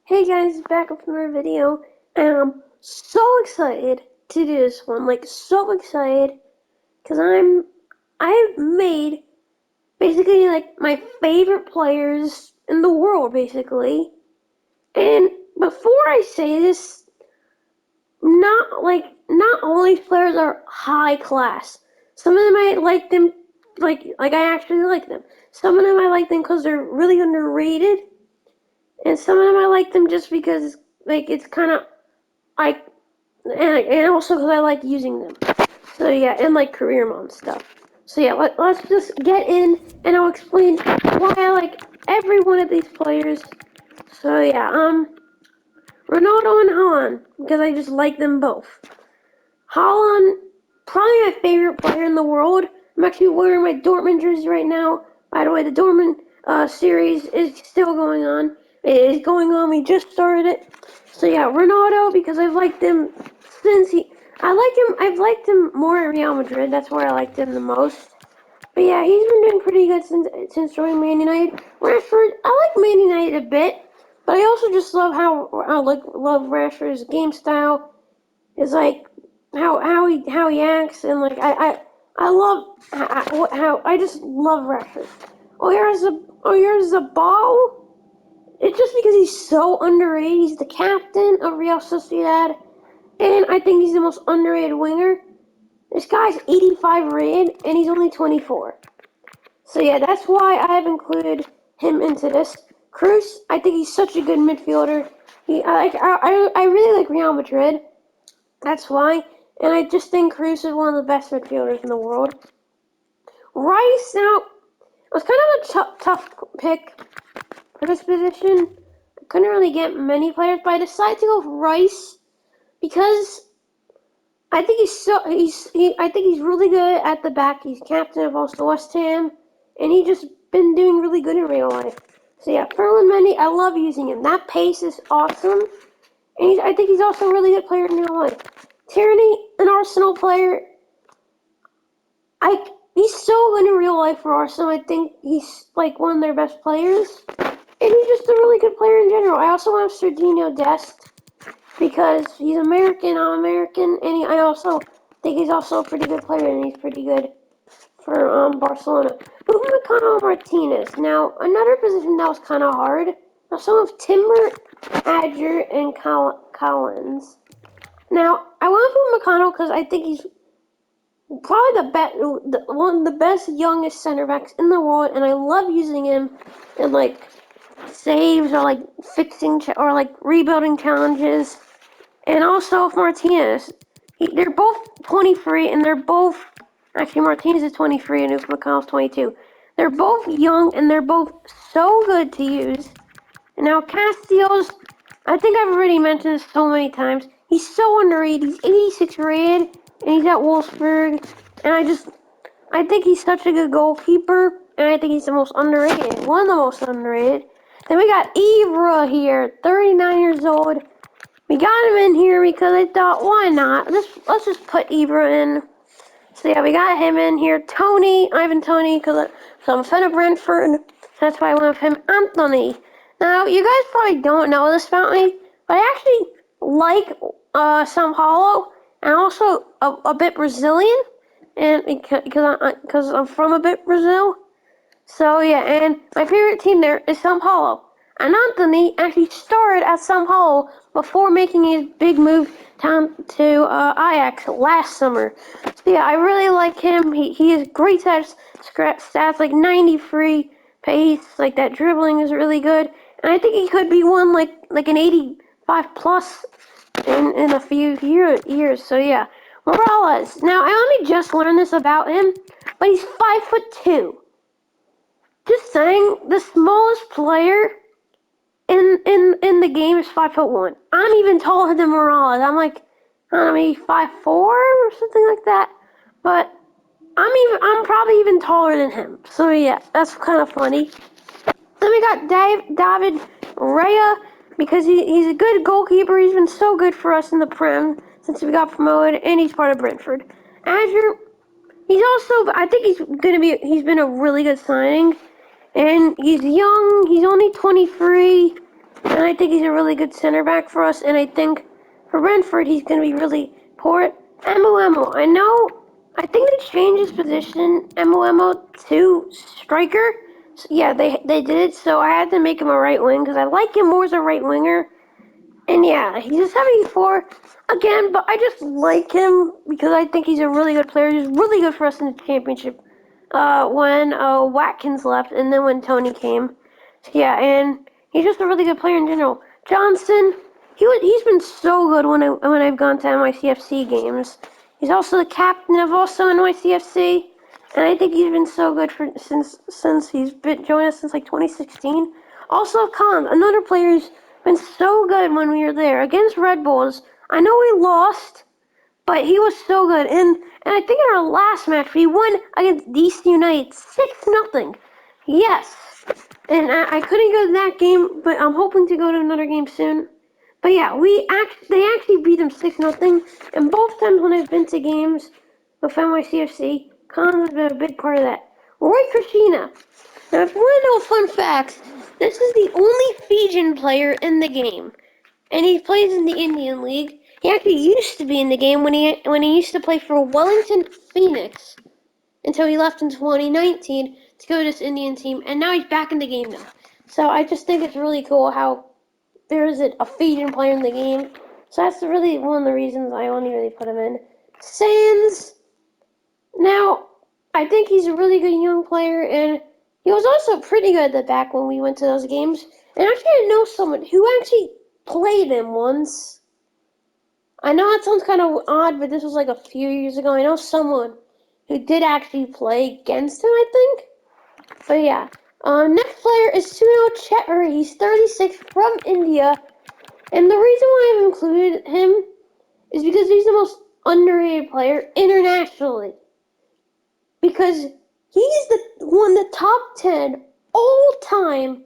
Hey guys, back with another video, and I'm so excited to do this one. Like, so excited, because I've made basically like my favorite players in the world, basically. And before I say this, not all these players are high class. Some of them I like them, like I actually like them. Some of them I like them because they're really underrated, and some of them I like them just because like it's kind of like and also because I like using them. So yeah, and like career mode stuff. So yeah, let's just get in, and I'll explain why I like every one of these players. So yeah, Ronaldo and Haaland, because I just like them both. Haaland, probably my favorite player in the world. I'm actually wearing my Dortmund jersey right now. By the way, the Dortmund series is still going on. It is going on. We just started it. So yeah, Ronaldo, because I've liked him since he. I like him. I've liked him more at Real Madrid. That's where I liked him the most. But yeah, he's been doing pretty good since joining Man United. Rashford, I like Man United a bit, but I also just love how I love Rashford's game style. Is like how he acts, and like I love how I just love Rashford. Here's a ball. It's just because he's so underrated. He's the captain of Real Sociedad, and I think he's the most underrated winger. This guy's 85 rated, and he's only 24. So yeah, that's why I have included him into this. Cruz, I think he's such a good midfielder. I really like Real Madrid. That's why. And I just think Cruz is one of the best midfielders in the world. Rice, now, it was kind of a tough pick for this position. I couldn't really get many players, but I decided to go with Rice because I think I think he's really good at the back. He's captain of also West Ham, and he just been doing really good in real life. So yeah, Ferland Mendy, I love using him. That pace is awesome, and I think he's also a really good player in real life. Tierney, an Arsenal player, he's so good in real life for Arsenal. I think he's like one of their best players, and he's just a really good player in general. I also have Serginho Dest because he's American. I'm American, and I also think he's also a pretty good player, and he's pretty good for Barcelona. Upamecano Martinez. Now another position that was kind of hard. Now some of Timber, Adger, and Collins. Now I went with Upamecano because I think he's probably one of the best youngest center backs in the world, and I love using him in like saves or like fixing or like rebuilding challenges. And also Martinez, they're both 23, and they're both actually Martinez is 23 and Upamecano's 22. They're both young, and they're both so good to use. And now Castillo's, I think I've already mentioned this so many times. He's so underrated. He's 86 rated, and he's at Wolfsburg. And I think he's such a good goalkeeper, and I think he's the most underrated. One of the most underrated. Then we got Ibra here, 39 years old. We got him in here because I thought, why not? Let's just put Ibra in. So yeah, we got him in here. Ivan Toney, because I'm a fan of Brentford. That's why I went with him. Anthony. Now, you guys probably don't know this about me, but I actually like Sao Paulo, and also a bit Brazilian, and because I'm from a bit Brazil. So yeah, and my favorite team there is Sao Paulo. And Anthony actually started at Sao Paulo before making his big move down to Ajax last summer. So yeah, I really like him. He has great stats like 93 pace, like that dribbling is really good. And I think he could be one like an 85 plus in a few years. So yeah, Morales. Now I only just learned this about him, but he's 5'2". Just saying, the smallest player in the game is 5'1". I'm even taller than Morales. I'm like, I don't know, maybe 5'4" or something like that. But I'm probably even taller than him. So yeah, that's kind of funny. Then we got David Raya, because he's a good goalkeeper. He's been so good for us in the Prem since we got promoted, and he's part of Brentford. Azure, I think he's been a really good signing. And he's young. He's only 23. and I think he's a really good center back for us. And I think for Brentford, he's going to be really poor. Emu, I know. I think they changed his position, Emu, to striker. So, yeah, they did. So I had to make him a right wing because I like him more as a right winger. And yeah, he's a 74 again, but I just like him because I think he's a really good player. He's really good for us in the championship. When Watkins left, and then when Tony came, so, yeah, and he's just a really good player in general. Johnson, he's been so good when I've gone to NYCFC games. He's also the captain of also NYCFC, and I think he's been so good since he's been joined us since like 2016. Also, Khan, another player who's been so good when we were there against Red Bulls. I know we lost, but he was so good. And I think in our last match we won against DC United 6-0. Yes. And I couldn't go to that game, but I'm hoping to go to another game soon. But yeah, they actually beat them 6-0. And both times when I've been to games with NYCFC, Con has been a big part of that. Roy Krishina. Now, if you want to know fun facts, this is the only Fijian player in the game, and he plays in the Indian League. He actually used to be in the game when he used to play for Wellington Phoenix until he left in 2019 to go to this Indian team, and now he's back in the game now. So I just think it's really cool how there is a Fijian player in the game. So that's really one of the reasons I only really put him in. Sands. Now, I think he's a really good young player, and he was also pretty good at the back when we went to those games. And actually, I know someone who actually played him once. I know it sounds kind of odd, but this was like a few years ago. I know someone who did actually play against him, I think. But yeah. Next player is Sunil Chetri. He's 36 from India. And the reason why I've included him is because he's the most underrated player internationally. Because he's the top 10 all-time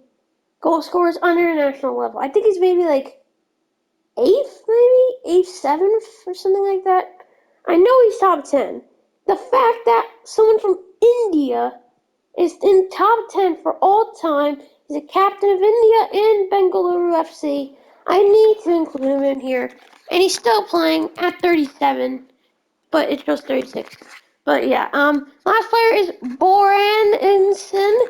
goal scorers on international level. I think he's maybe like eighth, seventh, or something like that. I know he's top 10. The fact that someone from India is in top 10 for all time, he's a captain of India and Bengaluru FC. I need to include him in here. And he's still playing at 37, but it shows 36. But yeah, last player is Boran Inson,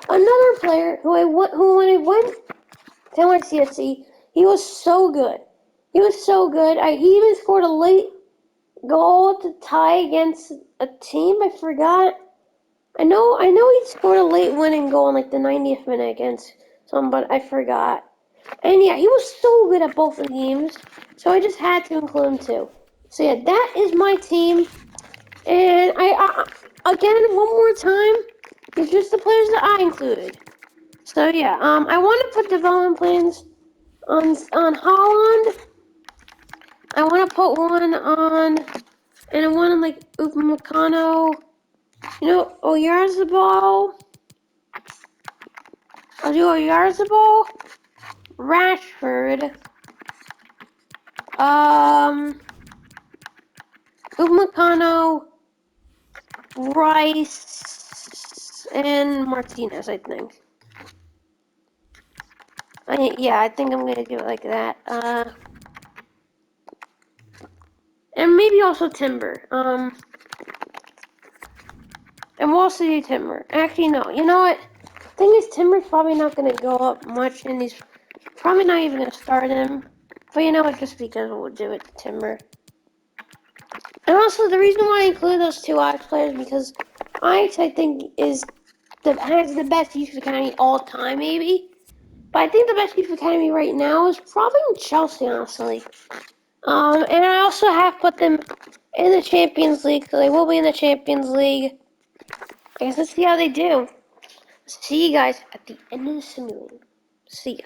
another player who when I went to NYCFC, he was so good. He was so good. He even scored a late goal to tie against a team. I forgot. I know he scored a late winning goal in like the 90th minute against some, but I forgot. And yeah, he was so good at both of the games, so I just had to include him too. So yeah, that is my team. And I again, one more time, it's just the players that I included. So yeah, I want to put development plans on Holland. I want to put one on, and I want on like Upamecano. Oyarzabal. I'll do Oyarzabal, Rashford, Upamecano, Rice, and Martinez, I think. I think I'm gonna do it like that. And maybe also Timber. And we'll also do Timber. Actually, no. You know what? Thing is, Timber's probably not gonna go up much, and he's probably not even gonna start him. But you know what? Just because we'll do it to Timber. And also, the reason why I include those two Ajax players because Ajax, I think, has the best youth academy all time, maybe. But I think the best youth academy right now is probably in Chelsea, honestly. And I also have put them in the Champions League, so they will be in the Champions League. I guess let's see how they do. See you guys at the end of the simulator. See ya.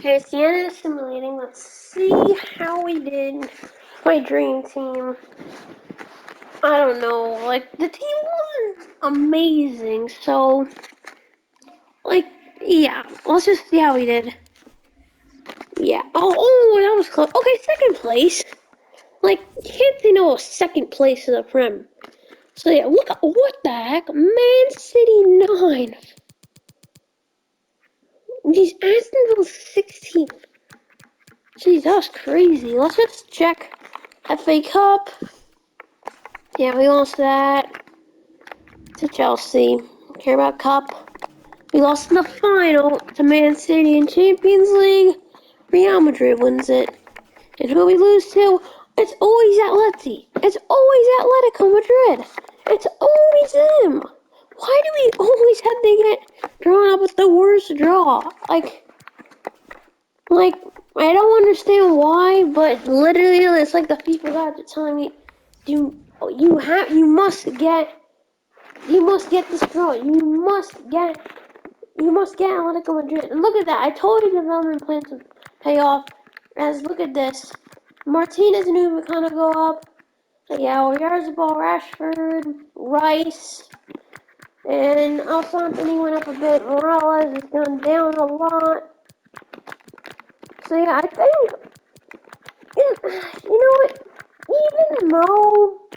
Okay, it's the end of simulating. Let's see how we did. My dream team. I don't know. Like, the team wasn't amazing, so. Like, yeah. Let's just see how we did. Yeah. Oh, that was close. Okay, second place. Like, you can't say no second place in the Prem. So, yeah, look, what the heck? Man City 9. These Astonville 16. Jeez, that was crazy. Let's just check FA Cup. Yeah, we lost that to Chelsea. Care about Cup. We lost in the final to Man City in Champions League. Real Madrid wins it. And who we lose to? It's always Atleti. It's always Atletico Madrid. It's always them. Why do we always have to get drawn up with the worst draw? Like, I don't understand why, but literally, it's like the FIFA gods are telling me, you must get this draw. You must get Atletico Madrid. And look at that. I told you development plans would pay off. As look at this. Martinez and Upamecano go up. Yeah, Oyarzabal, Rashford, Rice, and also Anthony went up a bit. Morales has gone down a lot. So yeah, I think, you know what? Even though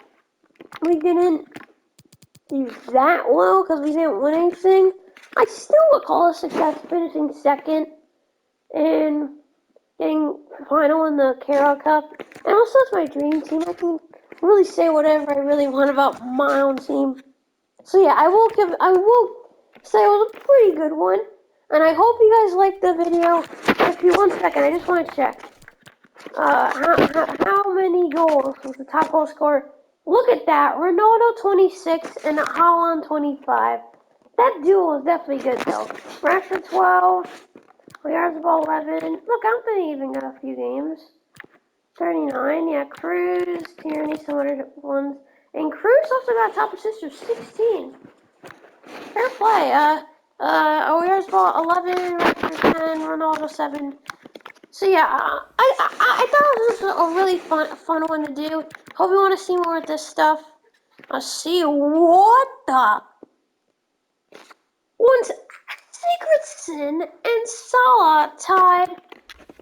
we didn't do that well because we didn't win anything, I still would call a success finishing second and getting final in the Carroll Cup. And also, it's my dream team. I can really say whatever I really want about my own team. So yeah, I will say it was a pretty good one. And I hope you guys liked the video. If you 1 second, I just want to check. How many goals was the top goal scorer? Look at that. Ronaldo 26 and Haaland 25. That duo is definitely good though. Rashford 12. Oyarzabal 11. Look, Anthony even got a few games. 39. Yeah, Cruz, Tierney, some other ones. And Cruz also got top assist of 16. Fair play. Oyarzabal 11. Rashford 10. Ronaldo 7. So yeah, I thought this was a really fun one to do. Hope you want to see more of this stuff. I'll see you. What the? Once Sigurdsson and Salah tied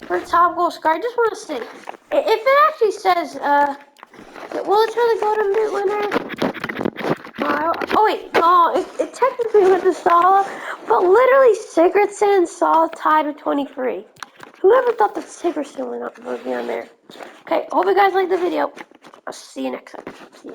for top goal scorer. I just want to see if it actually says will it really go to mid winner? Oh wait, no, it technically went to Salah, but literally Sigurdsson and Salah tied with 23. Whoever thought that Sigurdsson would be on there? Okay, hope you guys liked the video. I'll see you next time. See ya.